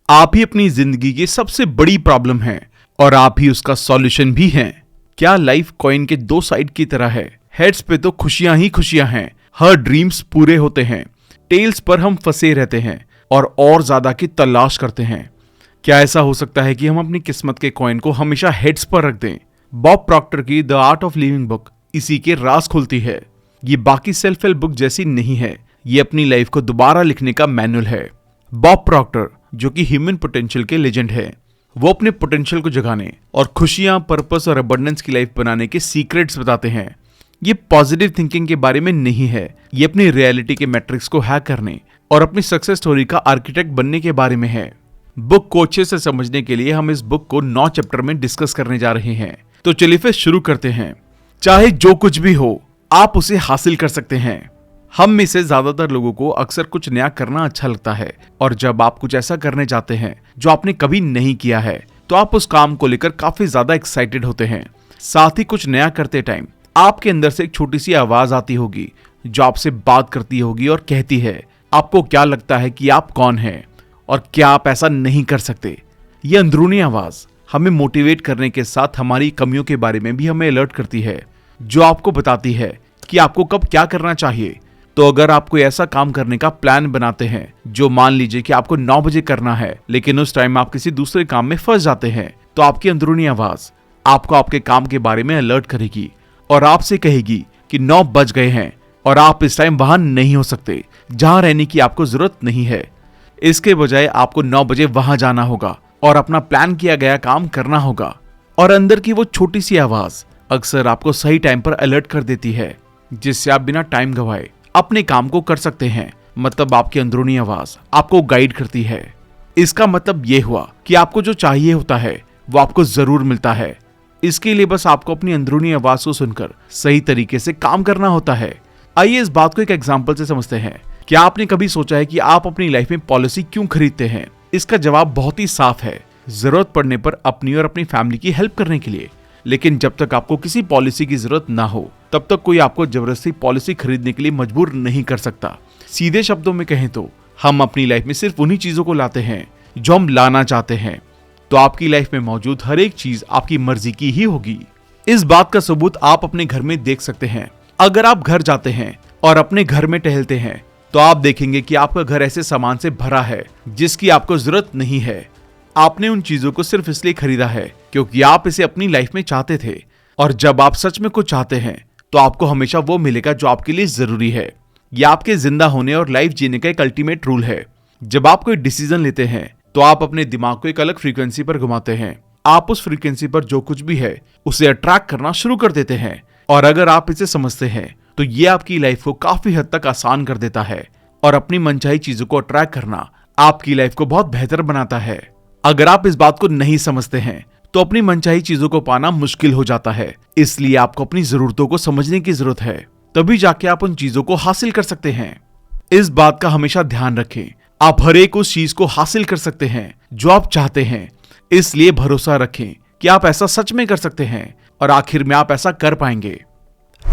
आप ही अपनी जिंदगी की सबसे बड़ी प्रॉब्लम हैं और आप ही उसका सॉल्यूशन भी हैं। क्या लाइफ कॉइन के दो साइड की तरह है? हेड्स पे तो खुशियां ही खुशियां हैं, हर ड्रीम्स पूरे होते हैं, टेल्स पर हम फंसे रहते हैं और ज्यादा की तलाश करते हैं। क्या ऐसा हो सकता है कि हम अपनी किस्मत के कॉइन को हमेशा हेड्स पर रख दें? बॉब प्रॉक्टर की the art of living book इसी के राज खुलती है। ये बाकी सेल्फ हेल्प बुक जैसी नहीं है, ये अपनी लाइफ को दोबारा लिखने का मैनुअल है। बॉब प्रॉक्टर जो कि ह्यूमन पोटेंशियल के लेजेंड है, वो अपने पोटेंशियल को जगाने और खुशियां, पर्पस और अबंडेंस की लाइफ बनाने के सीक्रेट्स बताते हैं। ये पॉजिटिव थिंकिंग के बारे में नहीं है, ये अपनी रियलिटी के मैट्रिक्स को हैक करने और अपनी सक्सेस स्टोरी का आर्किटेक्ट बनने के बारे में है। बुक को अच्छे से समझने के लिए हम इस बुक को 9 चैप्टर में डिस्कस करने जा रहे हैं। तो चलिए फिर शुरू करते हैं। चाहे जो कुछ भी हो, आप उसे हासिल कर सकते हैं। हम में से ज्यादातर लोगों को अक्सर कुछ नया करना अच्छा लगता है और जब आप कुछ ऐसा करने जाते हैं जो आपने कभी नहीं किया है तो आप उस काम को लेकर काफी ज्यादा एक्साइटेड होते हैं। साथ ही कुछ नया करते टाइम आपके अंदर से एक छोटी सी आवाज आती होगी जो आपसे बात करती होगी और कहती है आपको क्या लगता है कि आप कौन हैं और क्या आप ऐसा नहीं कर सकते। ये अंदरूनी आवाज हमें मोटिवेट करने के साथ हमारी कमियों के बारे में भी हमें अलर्ट करती है, जो आपको बताती है कि आपको कब क्या करना चाहिए। तो अगर आप कोई ऐसा काम करने का प्लान बनाते हैं जो मान लीजिए कि आपको 9 बजे करना है, लेकिन उस टाइम आप किसी दूसरे काम में फंस जाते हैं, तो आपकी अंदरूनी आवाज आपको आपके काम के बारे में अलर्ट करेगी और आपसे कहेगी कि 9 बज गए हैं और आप इस टाइम वहां नहीं हो सकते जहां रहने की आपको जरूरत नहीं है। इसके बजाय आपको 9 बजे वहां जाना होगा और अपना प्लान किया गया काम करना होगा। और अंदर की वो छोटी सी आवाज अक्सर आपको सही टाइम पर अलर्ट कर देती है, जिससे आप बिना टाइम गवाए अपने काम को कर सकते हैं। मतलब आपकी अंदरूनी आवाज आपको गाइड करती है। इसका मतलब ये हुआ कि आपको जो चाहिए होता है वो आपको जरूर मिलता है। इसके लिए बस आपको अपनी अंदरूनी आवाज को सुनकर सही तरीके से काम करना होता है। आइए इस बात को एक एग्जांपल से समझते हैं। क्या आपने कभी सोचा है कि आप अपनी लाइफ में पॉलिसी क्यों खरीदते हैं? इसका जवाब बहुत ही साफ है, जरूरत पड़ने पर अपनी और अपनी फैमिली की हेल्प करने के लिए। लेकिन जब तक आपको किसी पॉलिसी की जरूरत ना हो तब तक कोई आपको जबरदस्ती पॉलिसी खरीदने के लिए मजबूर नहीं कर सकता। सीधे शब्दों में कहें तो हम अपनी लाइफ में सिर्फ उन्हीं चीजों को लाते हैं जो हम लाना चाहते हैं। तो आपकी लाइफ में मौजूद हर एक चीज आपकी मर्जी की ही होगी। इस बात का सबूत आप अपने घर में देख सकते हैं। अगर आप घर जाते हैं और अपने घर में टहलते हैं तो आप देखेंगे कि आपका घर ऐसे सामान से भरा है जिसकी आपको जरूरत नहीं है। आपने उन चीजों को सिर्फ इसलिए खरीदा है क्योंकि आप इसे अपनी लाइफ में चाहते थे। और जब आप सच में कुछ चाहते हैं तो आपको हमेशा वो मिलेगा जो आपके लिए जरूरी है। यह आपके जिंदा होने और लाइफ जीने का एक अल्टीमेट रूल है। जब आप कोई डिसीजन लेते हैं तो आप अपने दिमाग को एक अलग फ्रीक्वेंसी पर घुमाते हैं। आप उस फ्रीक्वेंसी पर जो कुछ भी है उसे अट्रैक्ट करना शुरू कर देते हैं। और अगर आप इसे समझते हैं तो ये आपकी लाइफ को काफी हद तक आसान कर देता है और अपनी मनचाही चीजों को अट्रैक्ट करना आपकी लाइफ को बहुत बेहतर बनाता है। अगर आप इस बात को नहीं समझते हैं तो अपनी मनचाही चीजों को पाना मुश्किल हो जाता है। इसलिए आपको अपनी जरूरतों को समझने की जरूरत है, तभी जाके आप उन चीजों को हासिल कर सकते हैं। इस बात का हमेशा ध्यान रखें, आप हर एक उस चीज को हासिल कर सकते हैं जो आप चाहते हैं। इसलिए भरोसा रखें कि आप ऐसा सच में कर सकते हैं और आखिर में आप ऐसा कर पाएंगे।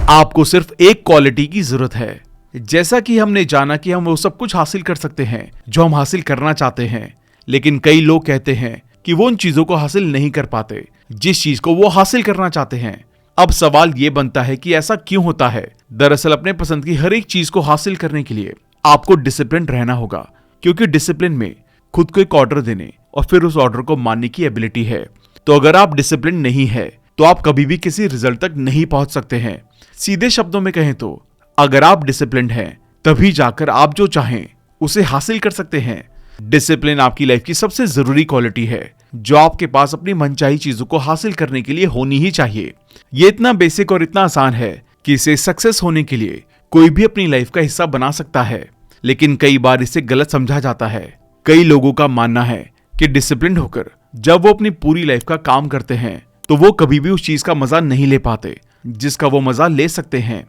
आपको सिर्फ एक क्वालिटी की जरूरत है। जैसा कि हमने जाना कि हम वो सब कुछ हासिल कर सकते हैं जो हम हासिल करना चाहते हैं, लेकिन कई लोग कहते हैं कि वो उन चीजों को हासिल नहीं कर पाते जिस चीज को वो हासिल करना चाहते हैं। अब सवाल ये बनता है कि ऐसा क्यों होता है? दरअसल अपने पसंद की हर एक चीज को हासिल करने के लिए आपको डिसिप्लिन रहना होगा, क्योंकि डिसिप्लिन में खुद को एक ऑर्डर देने और फिर उस ऑर्डर को मानने की एबिलिटी है। तो अगर आप डिसिप्लिन नहीं है तो आप कभी भी किसी रिजल्ट तक नहीं पहुंच सकते हैं। सीधे शब्दों में कहें तो अगर आप डिसिप्लिन हैं तभी जाकर आप जो चाहें उसे हासिल कर सकते हैं। डिसिप्लिन आपकी लाइफ की सबसे जरूरी क्वालिटी है जो आपके पास अपनी मनचाही चीजों को हासिल करने के लिए होनी ही चाहिए। ये इतना बेसिक और इतना आसान है कि इसे सक्सेस होने के लिए कोई भी अपनी लाइफ का हिस्सा बना सकता है, लेकिन कई बार इसे गलत समझा जाता है। कई लोगों का मानना है कि डिसिप्लिन होकर जब वो अपनी पूरी लाइफ का काम करते हैं तो वो कभी भी उस चीज का मजा नहीं ले पाते जिसका वो मजा ले सकते हैं।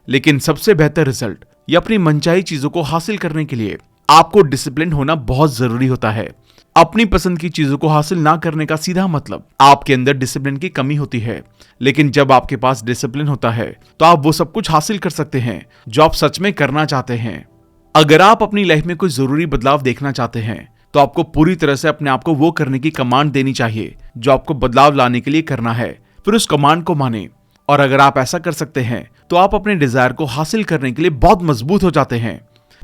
लेकिन सबसे बेहतर रिजल्ट या अपनी मनचाही चीजों को हासिल करने के लिए आपको डिसिप्लिन होना बहुत जरूरी होता है। अपनी पसंद की चीजों को हासिल ना करने का सीधा मतलब आपके अंदर डिसिप्लिन की कमी होती है। लेकिन जब आपके पास डिसिप्लिन होता है तो आप वो सब कुछ हासिल कर सकते हैं जो आप सच में करना चाहते हैं। अगर आप अपनी लाइफ में कोई जरूरी बदलाव देखना चाहते हैं तो आपको पूरी तरह से अपने आप को वो करने की कमांड देनी चाहिए जो आपको बदलाव लाने के लिए करना है। फिर उस कमांड को माने, और अगर आप ऐसा कर सकते हैं तो आप अपने डिजायर को हासिल करने के लिए बहुत मजबूत हो जाते हैं।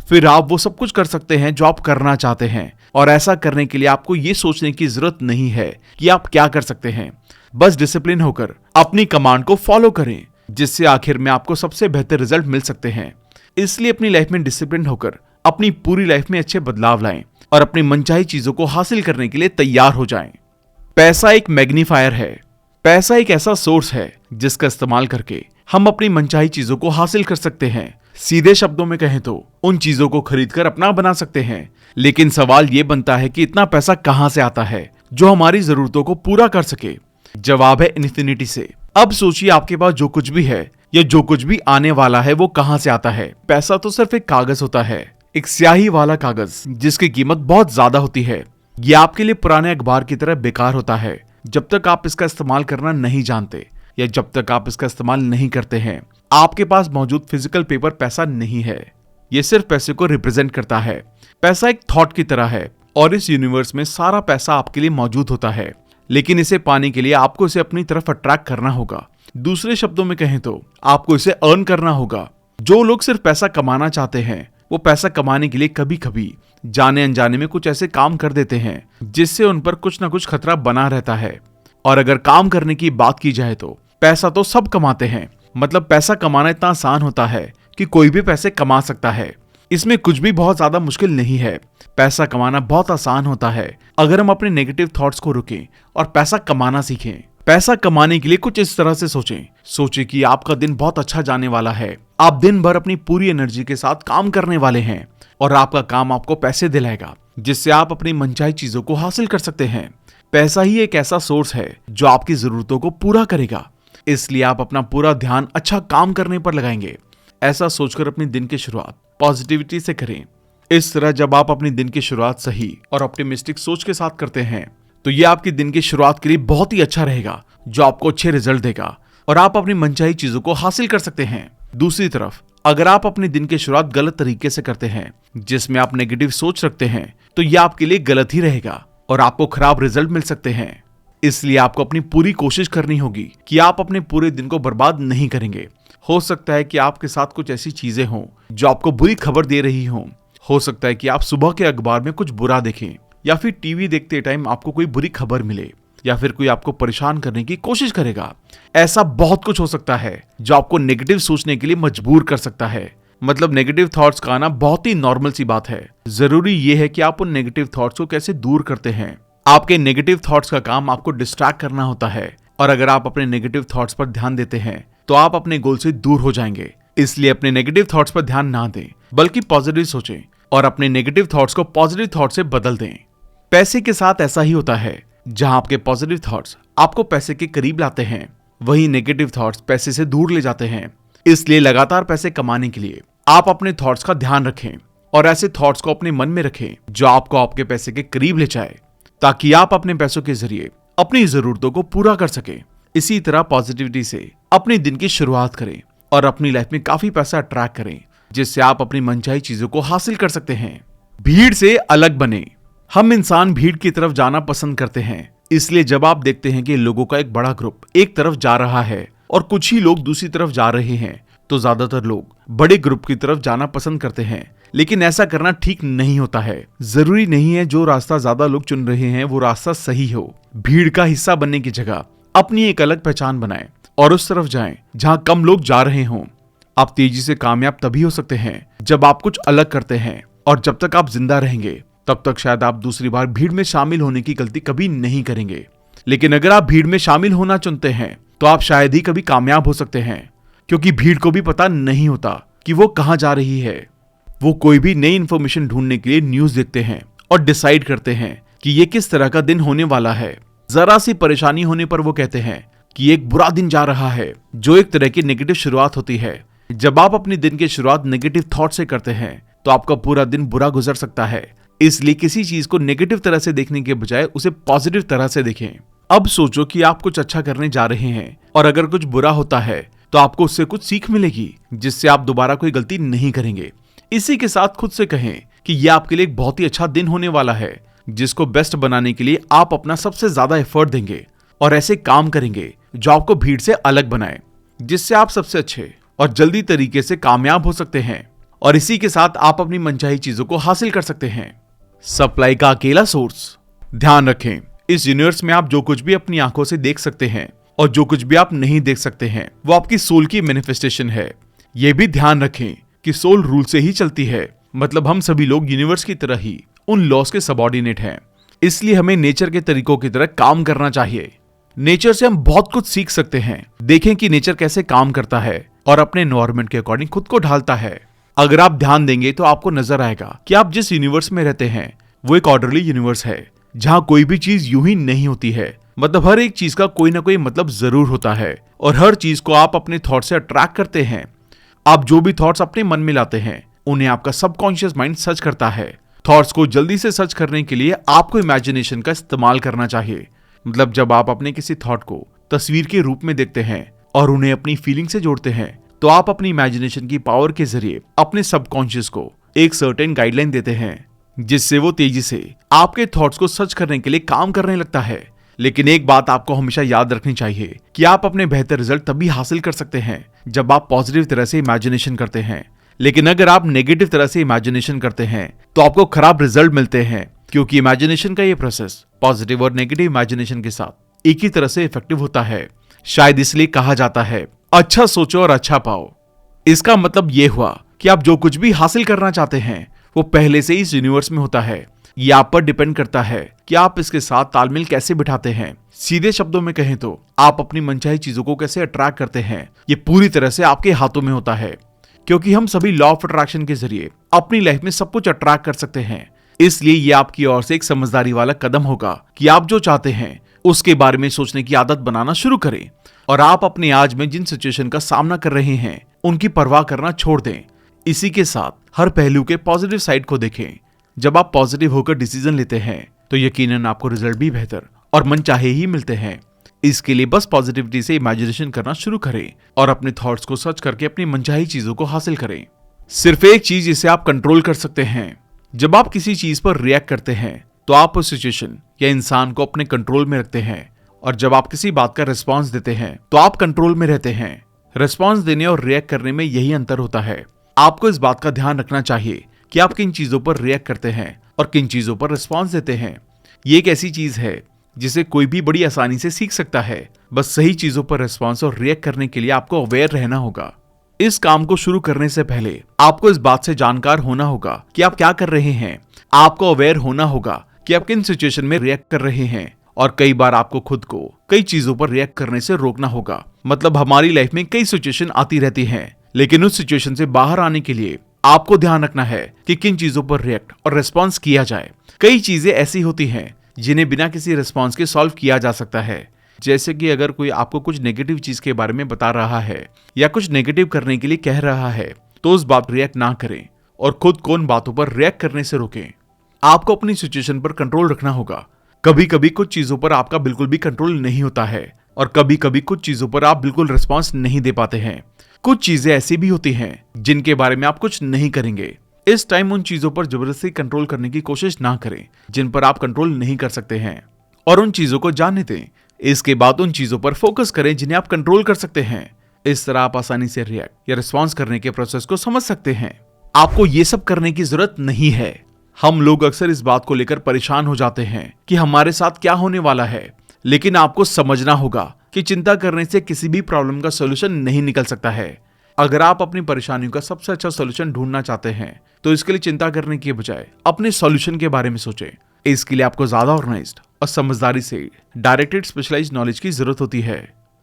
फिर आप वो सब कुछ कर सकते हैं जो आप करना चाहते हैं, और ऐसा करने के लिए आपको ये सोचने की जरूरत नहीं है कि आप क्या कर सकते हैं। बस डिसिप्लिन होकर अपनी कमांड को फॉलो करें, जिससे आखिर में आपको सबसे बेहतर रिजल्ट मिल सकते हैं। इसलिए अपनी लाइफ में डिसिप्लिन होकर अपनी पूरी लाइफ में अच्छे बदलाव लाएं और अपनी मनचाही चीजों को हासिल करने के लिए तैयार हो जाएं। पैसा एक मैग्नीफायर है। पैसा एक ऐसा सोर्स है जिसका इस्तेमाल करके हम अपनी मनचाही चीजों को हासिल कर सकते हैं। सीधे शब्दों में कहें तो उन चीजों को खरीदकर अपना बना सकते हैं। लेकिन सवाल ये बनता है कि इतना पैसा कहां से आता है जो हमारी जरूरतों को पूरा कर सके। जवाब है इन्फिनिटी से। अब सोचिए, आपके पास जो कुछ भी है या जो कुछ भी आने वाला है वो कहां से आता है। पैसा तो सिर्फ एक कागज होता है, एक स्याही वाला कागज जिसकी कीमत बहुत ज्यादा होती है। ये आपके लिए पुराने अखबार की तरह बेकार होता है जब तक आप इसका इस्तेमाल करना नहीं जानते या जब तक आप इसका इस्तेमाल नहीं करते हैं। आपके पास मौजूद फिजिकल पेपर पैसा नहीं है, ये सिर्फ पैसे को रिप्रेजेंट करता है। पैसा एक थॉट की तरह है और इस यूनिवर्स में सारा पैसा आपके लिए मौजूद होता है, लेकिन इसे पाने के लिए आपको इसे अपनी तरफ अट्रैक्ट करना होगा। दूसरे शब्दों में कहें तो आपको इसे अर्न करना होगा। जो लोग सिर्फ पैसा कमाना चाहते हैं वो पैसा कमाने के लिए कभी कभी जाने अनजाने में कुछ ऐसे काम कर देते हैं जिससे उन पर कुछ ना कुछ खतरा बना रहता है। और अगर काम करने की बात की जाए तो पैसा तो सब कमाते हैं। मतलब पैसा कमाना इतना आसान होता है कि कोई भी पैसे कमा सकता है। इसमें कुछ भी बहुत ज्यादा मुश्किल नहीं है। पैसा कमाना बहुत आसान होता है अगर हम अपने नेगेटिव थॉट्स को रोकें और पैसा कमाना सीखें। पैसा कमाने के लिए कुछ इस तरह से सोचें कि आपका दिन बहुत अच्छा जाने वाला है। आप दिन भर अपनी पूरी एनर्जी के साथ काम करने वाले हैं और आपका काम आपको पैसे दिलाएगा जिससे आप अपनी मनचाही चीजों को हासिल कर सकते हैं। पैसा ही एक ऐसा सोर्स है जो आपकी जरूरतों को पूरा करेगा, इसलिए आप अपना पूरा ध्यान अच्छा काम करने पर लगाएंगे। ऐसा सोचकर अपने दिन की शुरुआत पॉजिटिविटी से करें। इस तरह जब आप अपने दिन की शुरुआत सही और ऑप्टिमिस्टिक सोच के साथ करते हैं तो ये आपके दिन की शुरुआत के लिए बहुत ही अच्छा रहेगा, जो आपको अच्छे रिजल्ट देगा और आप अपनी मनचाही चीजों को हासिल कर सकते हैं। दूसरी तरफ अगर आप अपने दिन की शुरुआत गलत तरीके से करते हैं, जिसमें आप नेगेटिव सोच रखते हैं, तो यह आपके लिए गलत ही रहेगा और आपको खराब रिजल्ट मिल सकते हैं। इसलिए आपको अपनी पूरी कोशिश करनी होगी कि आप अपने पूरे दिन को बर्बाद नहीं करेंगे। हो सकता है कि आपके साथ कुछ ऐसी चीजें हों जो आपको बुरी खबर दे रही हों। हो सकता है कि आप सुबह के अखबार में कुछ बुरा देखें, या फिर टीवी देखते टाइम आपको कोई बुरी खबर मिले, या फिर कोई आपको परेशान करने की कोशिश करेगा। ऐसा बहुत कुछ हो सकता है जो आपको नेगेटिव सोचने के लिए मजबूर कर सकता है। मतलब नेगेटिव थॉट्स का आना बहुत ही नॉर्मल सी बात है। जरूरी यह है कि आप उन नेगेटिव थॉट्स को कैसे दूर करते हैं। आपके नेगेटिव थॉट्स का काम आपको डिस्ट्रैक्ट करना होता है, और अगर आप अपने नेगेटिव थॉट्स पर ध्यान देते हैं तो आप अपने गोल से दूर हो जाएंगे। इसलिए अपने नेगेटिव थॉट्स पर ध्यान ना दें, बल्कि पॉजिटिव सोचें और अपने नेगेटिव थॉट्स को पॉजिटिव थॉट्स से बदल दें। पैसे के साथ ऐसा ही होता है। जहां आपके पॉजिटिव थॉट्स आपको पैसे के करीब लाते हैं, वहीं नेगेटिव थॉट्स पैसे से दूर ले जाते हैं। इसलिए लगातार पैसे कमाने के लिए आप अपने थॉट्स का ध्यान रखें और ऐसे थॉट्स को अपने मन में रखें जो आपको आपके पैसे के करीब ले जाए, ताकि आप अपने पैसों के जरिए अपनी जरूरतों को पूरा कर सके। इसी तरह पॉजिटिविटी से अपने दिन की शुरुआत करें और अपनी लाइफ में काफी पैसा अट्रैक्ट करें, जिससे आप अपनी मनचाही चीजों को हासिल कर सकते हैं। भीड़ से अलग बने। हम इंसान भीड़ की तरफ जाना पसंद करते हैं। इसलिए जब आप देखते हैं कि लोगों का एक बड़ा ग्रुप एक तरफ जा रहा है और कुछ ही लोग दूसरी तरफ जा रहे हैं, तो ज्यादातर लोग बड़े ग्रुप की तरफ जाना पसंद करते हैं। लेकिन ऐसा करना ठीक नहीं होता है। जरूरी नहीं है जो रास्ता ज्यादा लोग चुन रहे हैं वो रास्ता सही हो। भीड़ का हिस्सा बनने की जगह अपनी एक अलग पहचान बनाएं और उस तरफ जाएं जहां कम लोग जा रहे हों। आप तेजी से कामयाब तभी हो सकते हैं जब आप कुछ अलग करते हैं, और जब तक आप जिंदा रहेंगे तब तक शायद आप दूसरी बार भीड़ में शामिल होने की गलती कभी नहीं करेंगे। लेकिन अगर आप भीड़ में शामिल होना चुनते हैं तो आप शायद ही कभी कामयाब हो सकते हैं, क्योंकि भीड़ को भी पता नहीं होता कि वो कहां जा रही है। वो कोई भी नई इंफॉर्मेशन ढूंढने के लिए न्यूज देखते हैं और डिसाइड करते हैं कि ये किस तरह का दिन होने वाला है। जरा सी परेशानी होने पर वो कहते हैं कि एक बुरा दिन जा रहा है, जो एक तरह की नेगेटिव शुरुआत होती है। जब आप अपने दिन की शुरुआत नेगेटिव थॉट से करते हैं तो आपका पूरा दिन बुरा गुजर सकता है। इसलिए किसी चीज को नेगेटिव तरह से देखने के बजाय उसे पॉजिटिव तरह से देखें। अब सोचो कि आप कुछ अच्छा करने जा रहे हैं और अगर कुछ बुरा होता है तो आपको उससे कुछ सीख मिलेगी, जिससे आप दोबारा कोई गलती नहीं करेंगे। इसी के साथ खुद से कहें कि यह आपके लिए एक बहुत ही अच्छा दिन होने वाला है, जिसको बेस्ट बनाने के लिए आप अपना सबसे ज्यादा एफर्ट देंगे और ऐसे काम करेंगे जो आपको भीड़ से अलग बनाए, जिससे आप सबसे अच्छे और जल्दी तरीके से कामयाब हो सकते हैं और इसी के साथ आप अपनी मनचाही चीजों को हासिल कर सकते हैं। सप्लाई का अकेला सोर्स। ध्यान रखें, इस यूनिवर्स में आप जो कुछ भी अपनी आंखों से देख सकते हैं और जो कुछ भी आप नहीं देख सकते हैं वो आपकी सोल की मैनिफेस्टेशन है। ये भी ध्यान रखें कि सोल रूल से ही चलती है, मतलब हम सभी लोग यूनिवर्स की तरह ही उन लॉस के सबऑर्डिनेट हैं। इसलिए हमें नेचर के तरीकों की तरह काम करना चाहिए। नेचर से हम बहुत कुछ सीख सकते हैं। देखें कि नेचर कैसे काम करता है और अपने एनवायरनमेंट के अकॉर्डिंग खुद को ढालता है। अगर आप ध्यान देंगे तो आपको नजर आएगा कि आप जिस यूनिवर्स में रहते हैं वो एक ऑर्डरली यूनिवर्स है, जहां कोई भी चीज यूं ही नहीं होती है। मतलब हर एक चीज का कोई ना कोई मतलब जरूर होता है और हर चीज को आप अपने थॉट से अट्रैक्ट करते हैं। आप जो भी थॉट्स अपने मन में लाते हैं उन्हें आपका सबकॉन्शियस माइंड सर्च करता है। थॉट्स को जल्दी से सर्च करने के लिए आपको इमेजिनेशन का इस्तेमाल करना चाहिए। मतलब जब आप अपने किसी थॉट को तस्वीर के रूप में देखते हैं और उन्हें अपनी फीलिंग से जोड़ते हैं तो आप अपनी इमेजिनेशन की पावर के जरिए अपने सबकॉन्शियस को एक सर्टेन गाइडलाइन देते हैं, जिससे वो तेजी से आपके थॉट्स को सर्च करने के लिए काम करने लगता है। लेकिन एक बात आपको हमेशा याद रखनी चाहिए कि आप अपने बेहतर रिजल्ट तभी हासिल कर सकते हैं जब आप पॉजिटिव तरह से इमेजिनेशन करते हैं। लेकिन अगर आप नेगेटिव तरह से इमेजिनेशन करते हैं तो आपको खराब रिजल्ट मिलते हैं, क्योंकि इमेजिनेशन का ये प्रोसेस पॉजिटिव और नेगेटिव इमेजिनेशन के साथ एक ही तरह से इफेक्टिव होता है। शायद इसलिए कहा जाता है अच्छा सोचो और अच्छा पाओ। इसका मतलब ये हुआ कि आप जो कुछ भी हासिल करना चाहते हैं वो पहले से ही इस यूनिवर्स में होता है। ये आप पर डिपेंड करता है कि आप इसके साथ तालमेल कैसे बिठाते हैं। सीधे शब्दों में कहें तो आप अपनी मनचाही चीजों को कैसे अट्रैक्ट करते हैं, ये पूरी तरह से आपके हाथों में होता है। क्योंकि हम सभी लॉ ऑफ अट्रैक्शन के जरिए अपनी लाइफ में सब कुछ अट्रैक्ट कर सकते हैं। इसलिए ये आपकी ओर से एक समझदारी वाला कदम होगा कि आप जो चाहते हैं उसके बारे में सोचने की आदत बनाना शुरू करें और आप अपने आज में जिन सिचुएशन का सामना कर रहे हैं उनकी परवाह करना छोड़ दें। इसी के साथ हर पहलू के पॉजिटिव साइड को देखें। जब आप पॉजिटिव होकर डिसीजन लेते हैं तो यकीनन आपको रिजल्ट भी बेहतर और मनचाहे ही मिलते हैं। इसके लिए बस पॉजिटिविटी से इमेजिनेशन करना शुरू करें और अपने थॉट्स को सर्च करके अपनी मनचाही चीजों को हासिल करें। सिर्फ एक चीज जिसे आप कंट्रोल कर सकते हैं, जब आप किसी चीज पर रिएक्ट करते हैं तो आप उस सिचुएशन या इंसान को अपने कंट्रोल में रखते हैं, और जब आप किसी बात का रिस्पॉन्स देते हैं तो आप कंट्रोल में रहते हैं। रिस्पॉन्स देने और रिएक्ट करने में यही अंतर होता है। आपको इस बात का ध्यान रखना चाहिए कि आप किन चीजों पर रिएक्ट करते हैं और किन चीजों पर रिस्पॉन्स देते हैं। ये एक ऐसी चीज है जिसे कोई भी बड़ी आसानी से सीख सकता है। बस सही चीजों पर रिस्पॉन्स और रिएक्ट करने के लिए आपको अवेयर रहना होगा। इस काम को शुरू करने से पहले आपको इस बात से जानकार होना होगा कि आप क्या कर रहे हैं। आपको अवेयर होना होगा कि आप किन सिचुएशन में रिएक्ट कर रहे हैं, और कई बार आपको खुद को कई चीजों पर रिएक्ट करने से रोकना होगा। मतलब हमारी लाइफ में कई सिचुएशन आती रहती हैं, लेकिन उस सिचुएशन से बाहर आने के लिए आपको ध्यान रखना है कि किन चीजों पर रिएक्ट और रिस्पॉन्स किया जाए। कई चीजें ऐसी होती हैं जिन्हें बिना किसी रिस्पॉन्स के सॉल्व किया जा सकता है। जैसे कि अगर कोई आपको कुछ नेगेटिव चीज के बारे में बता रहा है या कुछ नेगेटिव करने के लिए कह रहा है, तो उस बात पर रिएक्ट ना करें और खुद को उन बातों पर रिएक्ट करने से रोकें। आपको अपनी सिचुएशन पर कंट्रोल रखना होगा। कभी कभी कुछ चीजों पर आपका बिल्कुल भी कंट्रोल नहीं होता है और कभी कभी कुछ चीजों पर आप बिल्कुल रिस्पॉन्स नहीं दे पाते हैं। कुछ चीजें ऐसी भी होती हैं जिनके बारे में आप कुछ नहीं करेंगे। इस टाइम उन चीजों पर जबरदस्ती कंट्रोल करने की कोशिश ना करें जिन पर आप कंट्रोल नहीं कर सकते हैं, और उन चीजों को जाने दें। इसके बाद उन चीजों पर फोकस करें जिन्हें आप कंट्रोल कर सकते हैं। इस तरह आप आसानी से रिएक्ट या रिस्पॉन्स करने के प्रोसेस को समझ सकते हैं। आपको ये सब करने की जरूरत नहीं है। हम लोग अक्सर इस बात को लेकर परेशान हो जाते हैं कि हमारे साथ क्या होने वाला है, लेकिन आपको समझना होगा कि चिंता करने से किसी भी प्रॉब्लम का सॉल्यूशन नहीं निकल सकता है। अगर आप अपनी परेशानियों का सबसे अच्छा सॉल्यूशन ढूंढना चाहते हैं तो इसके लिए चिंता करने के बजाय अपने सॉल्यूशन के बारे में सोचें। इसके लिए आपको ज्यादा ऑर्गेनाइज्ड और समझदारी से डायरेक्टेड स्पेशलाइज्ड नॉलेज की जरूरत होती है।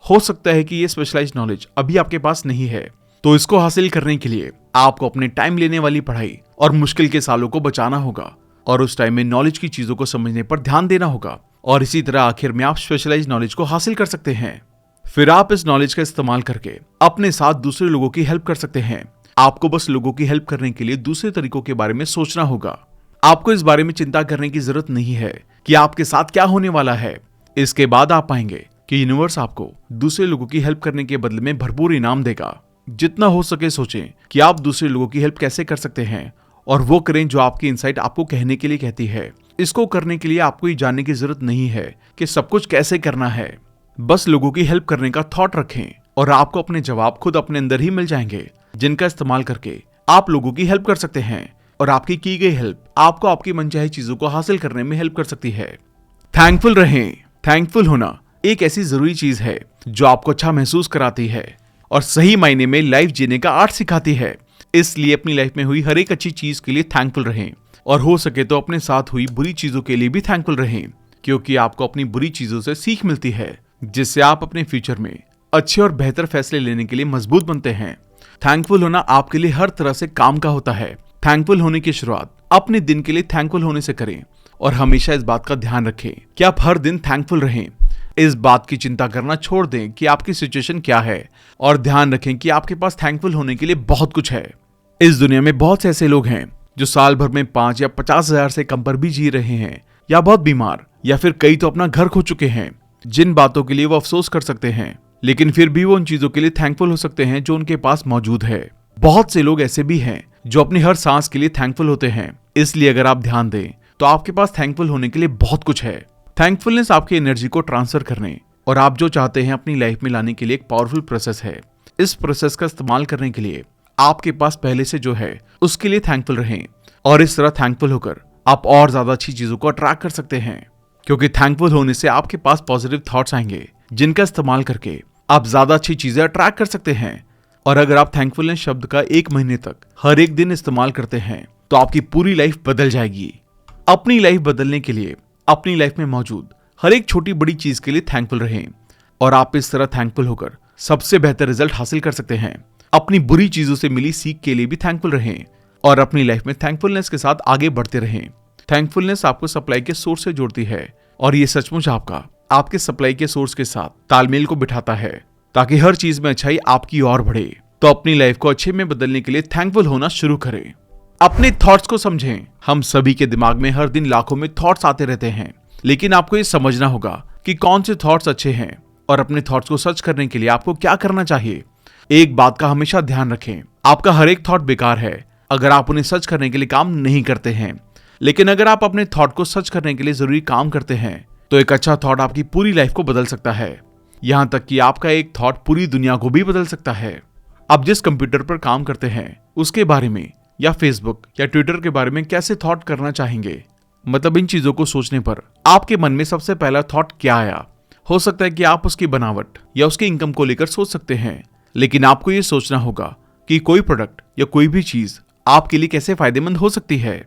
हो सकता है कि ये स्पेशलाइज्ड नॉलेज अभी आपके पास नहीं है, तो इसको हासिल करने के लिए आपको अपने टाइम लेने वाली पढ़ाई और मुश्किल के सालों को बचाना होगा, और उस टाइम में नॉलेज की चीजों को समझने पर ध्यान देना होगा, और इसी तरह आखिर में आप स्पेशलाइज्ड नॉलेज को हासिल कर सकते हैं। फिर आप इस नॉलेज का इस्तेमाल करके अपने साथ दूसरे लोगों की हेल्प कर सकते हैं। आपको बस लोगों की हेल्प करने के लिए दूसरे तरीकों के बारे में सोचना होगा। आपको इस बारे में चिंता करने की जरूरत नहीं है कि आपके साथ क्या होने वाला है। इसके बाद आप पाएंगे कि यूनिवर्स आपको दूसरे लोगों की हेल्प करने के बदले में भरपूर इनाम देगा। जितना हो सके सोचें कि आप दूसरे लोगों की हेल्प कैसे कर सकते हैं, और वो करें जो आपकी इनसाइट आपको कहने के लिए कहती है। इसको करने के लिए आपको ये जानने की जरूरत नहीं है कि सब कुछ कैसे करना है। बस लोगों की हेल्प करने का थॉट रखें और आपको अपने जवाब खुद अपने अंदर ही मिल जाएंगे, जिनका इस्तेमाल करके आप लोगों की हेल्प कर सकते हैं और आपकी की गई हेल्प आपको आपकी मनचाही चीजों को हासिल करने में हेल्प कर सकती है। थैंकफुल रहें। थैंकफुल होना एक ऐसी जरूरी चीज है जो आपको अच्छा महसूस कराती है और सही मायने में लाइफ जीने का आर्ट सिखाती है। इसलिए अपनी लाइफ में हुई हर एक अच्छी चीज के लिए थैंकफुल रहें और हो सके तो अपने साथ हुई बुरी चीजों के लिए भी थैंकफुल रहें, क्योंकि आपको अपनी बुरी चीजों से सीख मिलती है, जिससे आप अपने फ्यूचर में अच्छे और बेहतर फैसले लेने के लिए मजबूत बनते हैं। थैंकफुल होना आपके लिए हर तरह से काम का होता है। थैंकफुल होने की शुरुआत अपने दिन के लिए थैंकफुल होने से करें और हमेशा इस बात का ध्यान रखें कि आप हर दिन थैंकफुल रहें। इस बात की चिंता करना छोड़ दें कि आपकी सिचुएशन क्या है और ध्यान रखें कि आपके पास थैंकफुल होने के लिए बहुत कुछ है। इस दुनिया में बहुत से ऐसे लोग हैं जो साल भर में 5 या 50 हजार से कम पर भी जी रहे हैं, या बहुत बीमार, या फिर कई तो अपना घर खो चुके हैं, जिन बातों के लिए वो अफसोस कर सकते हैं, लेकिन फिर भी वो उन चीजों के लिए थैंकफुल हो सकते हैं जो उनके पास मौजूद है। बहुत से लोग ऐसे भी हैं जो अपनी हर सांस के लिए थैंकफुल होते हैं। इसलिए अगर आप ध्यान दें तो आपके पास थैंकफुल होने के लिए बहुत कुछ है। थैंकफुलनेस आपकी एनर्जी को ट्रांसफर करने और आप जो चाहते हैं अपनी लाइफ में लाने के लिए एक पावरफुल प्रोसेस है। इस प्रोसेस का इस्तेमाल करने के लिए आपके पास पहले से जो है उसके लिए थैंकफुल रहें और इस तरह थैंकफुल होकर आप और ज्यादा अच्छी चीजों को अट्रैक्ट कर सकते हैं, क्योंकि थैंकफुल होने से आपके पास पॉजिटिव थॉट्स आएंगे, जिनका इस्तेमाल करके आप ज्यादा अच्छी चीजें अट्रैक्ट कर सकते हैं। और अगर आप थैंकफुलनेस शब्द का 1 महीने तक हर एक दिन इस्तेमाल करते हैं तो आपकी पूरी लाइफ बदल जाएगी। अपनी लाइफ बदलने के लिए अपनी लाइफ में मौजूद हर एक छोटी बड़ी चीज के लिए थैंकफुल रहें और आप इस तरह थैंकफुल होकर सबसे बेहतर रिजल्ट हासिल कर सकते हैं। अपनी बुरी चीजों से मिली सीख के लिए भी थैंकफुल रहें और अपनी लाइफ में थैंकफुलनेस के साथ आगे बढ़ते रहें। थैंकफुलनेस आपको सप्लाई के सोर्स से जोड़ती है और ये सचमुच आपके सप्लाई के सोर्स के साथ तालमेल को बिठाता है, ताकि हर चीज में अच्छाई आपकी ओर बढ़े। तो अपनी लाइफ को अच्छे में बदलने के लिए थैंकफुल होना शुरू करें। अपने थॉट्स को समझें। हम सभी के दिमाग में हर दिन लाखों में थॉट्स आते रहते हैं, लेकिन आपको ये समझना होगा कि कौन से थॉट्स अच्छे हैं और अपने थॉट्स को सर्च करने के लिए आपको क्या करना चाहिए। एक बात का हमेशा ध्यान रखें, आपका हर एक थॉट बेकार है अगर आप उन्हें सर्च करने के लिए काम नहीं करते हैं, लेकिन अगर आप अपने थॉट को सर्च करने के लिए जरूरी काम करते हैं तो एक अच्छा थॉट आपकी पूरी लाइफ को बदल सकता है। यहां तक कि आपका एक थॉट पूरी दुनिया को भी बदल सकता है। आप जिस कंप्यूटर पर काम करते हैं उसके बारे में या फेसबुक या ट्विटर के बारे में कैसे थॉट करना चाहेंगे, मतलब इन चीजों को सोचने पर आपके मन में सबसे पहला थॉट क्या आया। हो सकता है कि आप उसकी बनावट या उसके इनकम को लेकर सोच सकते हैं, लेकिन आपको ये सोचना होगा कि कोई प्रोडक्ट या कोई भी चीज आपके लिए कैसे फायदेमंद हो सकती है।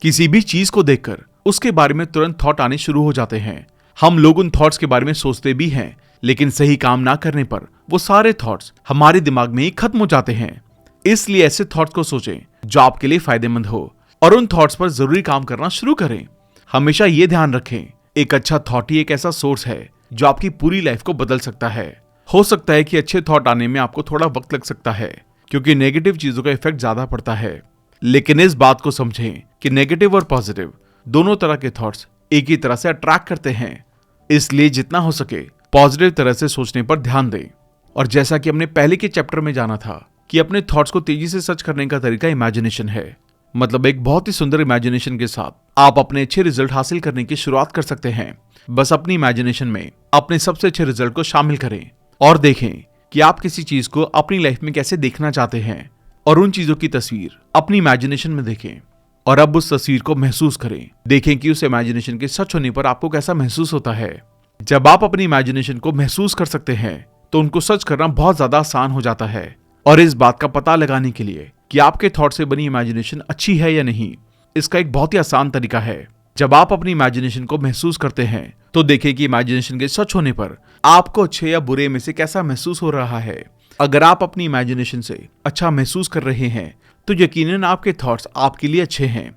किसी भी चीज को देखकर उसके बारे में तुरंत थॉट आने शुरू हो जाते हैं। हम लोग उन थॉट्स के बारे में सोचते भी हैं, लेकिन सही काम ना करने पर वो सारे थॉट्स हमारे दिमाग में ही खत्म हो जाते हैं। इसलिए ऐसे थॉट्स को सोचें जो आपके लिए फायदेमंद हो और उन थॉट्स पर जरूरी काम करना शुरू करें। हमेशा ये ध्यान रखें, एक अच्छा थॉट ही एक ऐसा सोर्स है जो आपकी पूरी लाइफ को बदल सकता है। हो सकता है कि अच्छे थॉट आने में आपको थोड़ा वक्त लग सकता है, क्योंकि नेगेटिव चीजों का इफेक्ट ज्यादा पड़ता है, लेकिन इस बात को समझें कि नेगेटिव और पॉजिटिव दोनों तरह के थॉट्स एक ही तरह से अट्रैक्ट करते हैं। इसलिए जितना हो सके पॉजिटिव तरह से सोचने पर ध्यान दें। और जैसा कि हमने पहले के चैप्टर में जाना था कि अपने थॉट्स को तेजी से सर्च करने का तरीका इमेजिनेशन है, मतलब एक बहुत ही सुंदर इमेजिनेशन के साथ आप अपने अच्छे रिजल्ट हासिल करने की शुरुआत कर सकते हैं। बस अपनी इमेजिनेशन में अपने सबसे अच्छे रिजल्ट को शामिल करें और देखें कि आप किसी चीज को अपनी लाइफ में कैसे देखना चाहते हैं, और उन चीजों की तस्वीर अपनी इमेजिनेशन में देखें और अब उस तस्वीर को महसूस करें। देखें कि उस इमेजिनेशन के सच होने पर आपको कैसा महसूस होता है। जब आप अपनी इमेजिनेशन को महसूस कर सकते हैं तो उनको सच करना बहुत ज्यादा आसान हो जाता है। और इस बात का पता लगाने के लिए कि आपके थॉट से बनी इमेजिनेशन अच्छी है या नहीं, इसका एक बहुत ही आसान तरीका है। जब आप अपनी इमेजिनेशन को महसूस करते हैं तो देखें कि इमेजिनेशन के सच होने पर आपको अच्छे या बुरे में से कैसा महसूस हो रहा है। अगर आप अपनी इमेजिनेशन से अच्छा महसूस कर रहे हैं तो यकीनन आपके थॉट्स आपके लिए अच्छे हैं।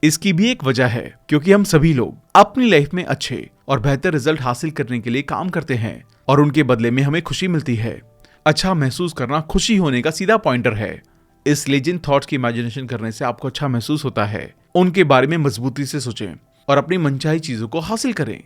इसकी भी एक वजह है, क्योंकि हम सभी लोग अपनी लाइफ में अच्छे और बेहतर रिजल्ट हासिल करने के लिए काम करते हैं और उनके बदले में हमें खुशी मिलती है। अच्छा महसूस करना खुशी होने का सीधा पॉइंटर है। इसलिए जिन थॉट्स की इमेजिनेशन करने से आपको अच्छा महसूस होता है उनके बारे में मजबूती से सोचें और अपनी मनचाही चीजों को हासिल करें।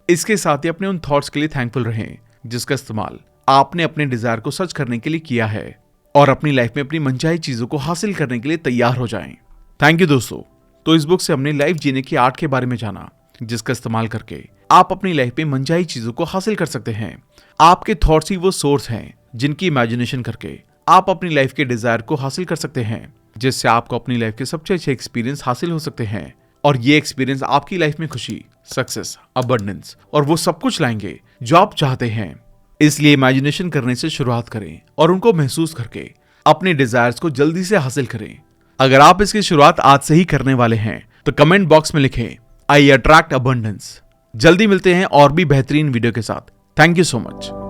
इसके साथ ही अपने उन थॉट्स के लिए थैंकफुल रहें जिसका इस्तेमाल आपने अपने डिजायर को सर्च करने के लिए किया है, और अपनी लाइफ में अपनी मनचाही चीजों को हासिल करने के लिए तैयार हो जाएं। थैंक यू दोस्तों। तो इस बुक से हमने लाइफ जीने की आर्ट के बारे में जाना, जिसका इस्तेमाल करके आप अपनी लाइफ में मनचाही चीजों को हासिल कर सकते हैं। आपके थॉट्स ही वो सोर्स हैं जिनकी इमेजिनेशन करके आप अपनी लाइफ के डिजायर को हासिल कर सकते हैं, जिससे आपको अपनी लाइफ के सबसे अच्छे एक्सपीरियंस हासिल हो सकते हैं। और ये एक्सपीरियंस आपकी लाइफ में खुशी, सक्सेस, अबंडेंस और वो सब कुछ लाएंगे जो आप चाहते हैं। इसलिए इमेजिनेशन करने से शुरुआत करें और उनको महसूस करके अपने डिजायर्स को जल्दी से हासिल करें। अगर आप इसकी शुरुआत आज से ही करने वाले हैं तो कमेंट बॉक्स में लिखें आई अट्रैक्ट अबंडेंस। जल्दी मिलते हैं और भी बेहतरीन वीडियो के साथ। Thank you so much.